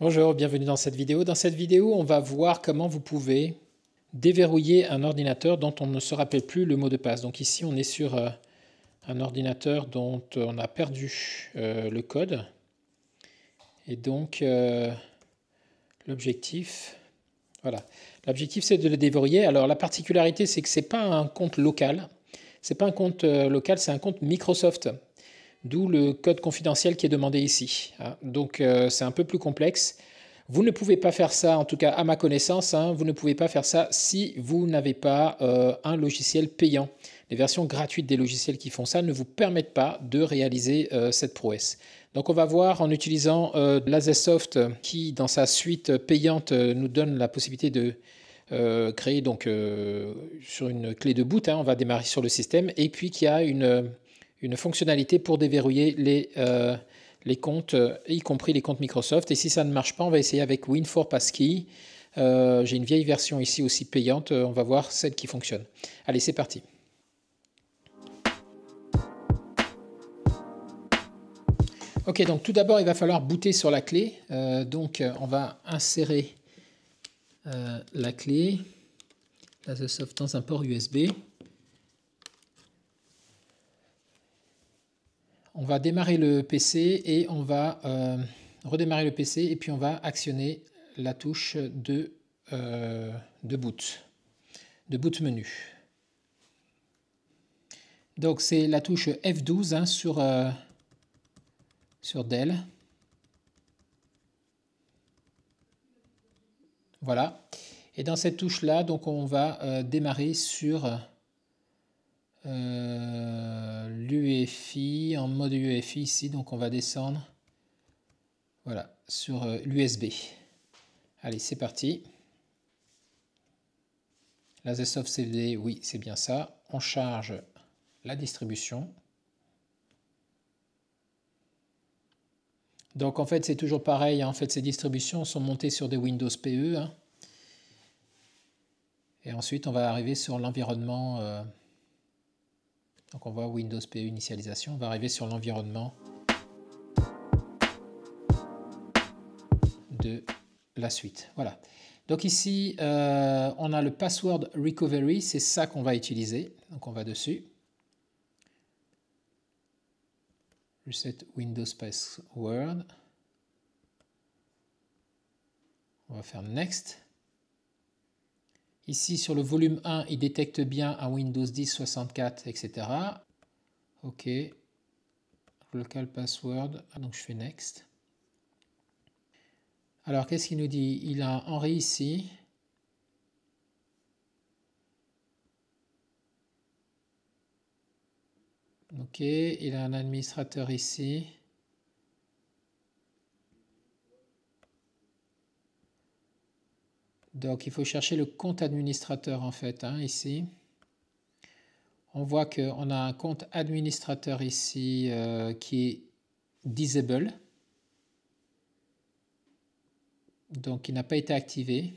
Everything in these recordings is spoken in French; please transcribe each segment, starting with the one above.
Bonjour, bienvenue dans cette vidéo. Dans cette vidéo, on va voir comment vous pouvez déverrouiller un ordinateur dont on ne se rappelle plus le mot de passe. Donc ici, on est sur un ordinateur dont on a perdu le code. Et donc, l'objectif, voilà. L'objectif, c'est de le déverrouiller. Alors, la particularité, c'est que ce n'est pas un compte local. Ce n'est pas un compte local, c'est un compte Microsoft. D'où le code confidentiel qui est demandé ici. Donc c'est un peu plus complexe. Vous ne pouvez pas faire ça, en tout cas à ma connaissance, vous ne pouvez pas faire ça si vous n'avez pas un logiciel payant. Les versions gratuites des logiciels qui font ça ne vous permettent pas de réaliser cette prouesse. Donc on va voir en utilisant l'Azesoft qui, dans sa suite payante, nous donne la possibilité de créer donc sur une clé de boot, on va démarrer sur le système, et puis qui a une fonctionnalité pour déverrouiller les comptes, y compris les comptes Microsoft. Et si ça ne marche pas, on va essayer avec Win4 Passkey. J'ai une vieille version ici aussi payante. On va voir celle qui fonctionne. Allez, c'est parti. Ok, donc tout d'abord, il va falloir booter sur la clé. Donc, on va insérer la clé Azesoft dans un port USB. On va démarrer le PC et on va redémarrer le PC et puis on va actionner la touche de boot menu. Donc c'est la touche F12 sur Dell. Voilà. Et dans cette touche là, donc on va démarrer sur l'UEFI, en mode UEFI ici, donc on va descendre voilà, sur l'USB. Allez, c'est parti. L'Azesoft CD, oui, c'est bien ça. On charge la distribution. Donc en fait, c'est toujours pareil. En fait, ces distributions sont montées sur des Windows PE. Et ensuite, on va arriver sur l'environnement. Donc on voit Windows PE initialisation. On va arriver sur l'environnement de la suite. Voilà. Donc ici, on a le password recovery. C'est ça qu'on va utiliser. Donc on va dessus. Reset Windows Password. On va faire Next. Ici, sur le volume 1, il détecte bien un Windows 10, 64, etc. OK. Local password. Donc, je fais Next. Alors, qu'est-ce qu'il nous dit? Il a Henri ici. OK. Il a un administrateur ici. Donc, il faut chercher le compte administrateur, en fait, ici. On voit qu'on a un compte administrateur ici qui est disable. Donc, il n'a pas été activé.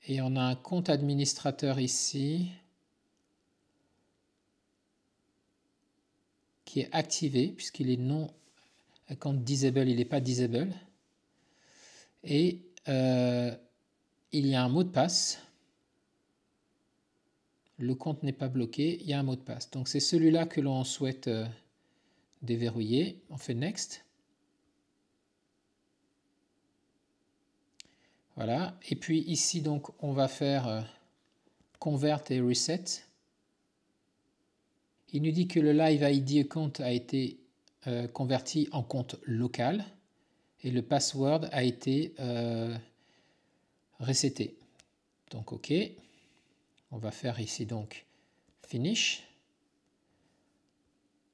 Et on a un compte administrateur ici qui est activé puisqu'il est non... Un compte disable, il n'est pas disable. Et il y a un mot de passe. Le compte n'est pas bloqué, il y a un mot de passe. Donc c'est celui-là que l'on souhaite déverrouiller. On fait Next. Voilà. Et puis ici, donc, on va faire Convert et Reset. Il nous dit que le Live ID compte a été converti en compte local et le password a été reseté. Donc OK. On va faire ici donc Finish.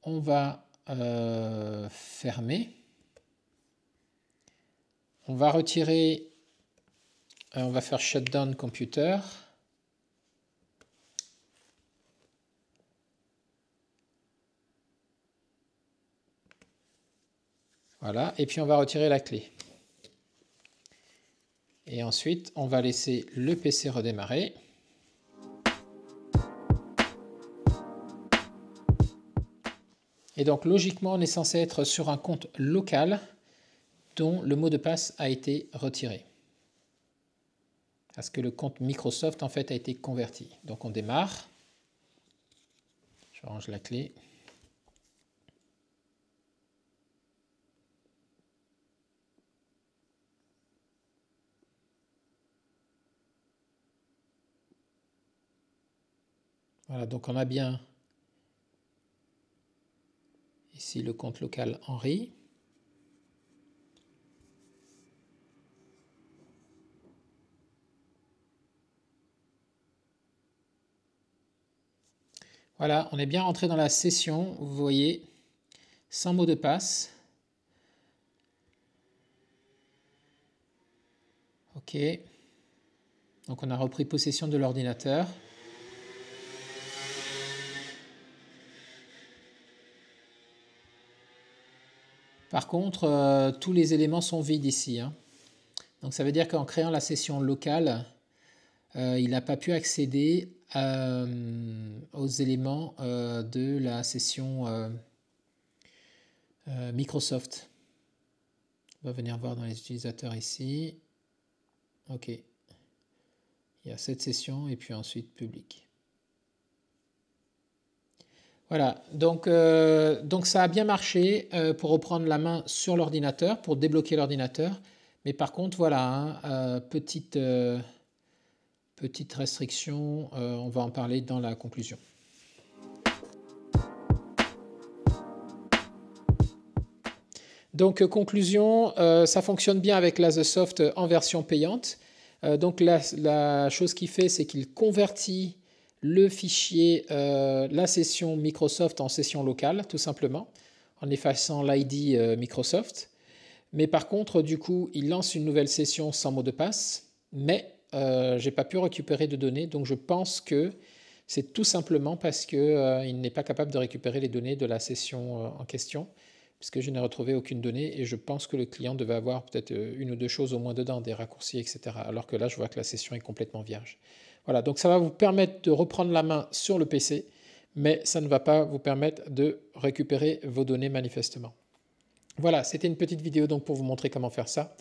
On va fermer. On va retirer, on va faire Shutdown Computer. Voilà, et puis on va retirer la clé. Et ensuite, on va laisser le PC redémarrer. Et donc, logiquement, on est censé être sur un compte local. dont le mot de passe a été retiré. Parce que le compte Microsoft en fait a été converti. Donc on démarre. Je range la clé. Voilà, donc on a bien ici le compte local Henri. Voilà, on est bien rentré dans la session, vous voyez, sans mot de passe. OK. Donc on a repris possession de l'ordinateur. Par contre, tous les éléments sont vides ici, hein. Donc ça veut dire qu'en créant la session locale, il n'a pas pu accéder aux éléments de la session Microsoft. On va venir voir dans les utilisateurs ici. OK. Il y a cette session et puis ensuite public. Voilà, donc ça a bien marché pour reprendre la main sur l'ordinateur, pour débloquer l'ordinateur. Mais par contre, voilà, hein, petite restriction, on va en parler dans la conclusion. Donc conclusion, ça fonctionne bien avec l'Azesoft en version payante. Donc la chose qu'il fait, c'est qu'il convertit le fichier, la session Microsoft en session locale, tout simplement, en effaçant l'ID Microsoft. Mais par contre, du coup, il lance une nouvelle session sans mot de passe, mais je n'ai pas pu récupérer de données, donc je pense que c'est tout simplement parce qu'il n'est pas capable de récupérer les données de la session en question, puisque je n'ai retrouvé aucune donnée, et je pense que le client devait avoir peut-être une ou deux choses au moins dedans, des raccourcis, etc. Alors que là, je vois que la session est complètement vierge. Voilà, donc ça va vous permettre de reprendre la main sur le PC, mais ça ne va pas vous permettre de récupérer vos données manifestement. Voilà, c'était une petite vidéo donc pour vous montrer comment faire ça.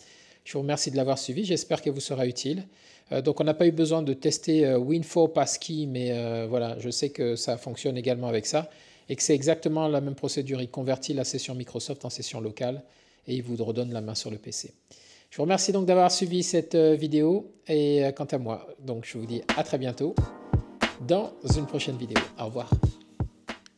Je vous remercie de l'avoir suivi, j'espère qu'elle vous sera utile. Donc on n'a pas eu besoin de tester Win4 Passkey, mais voilà, je sais que ça fonctionne également avec ça et que c'est exactement la même procédure. Il convertit la session Microsoft en session locale et il vous redonne la main sur le PC. Je vous remercie donc d'avoir suivi cette vidéo et quant à moi, donc je vous dis à très bientôt dans une prochaine vidéo. Au revoir.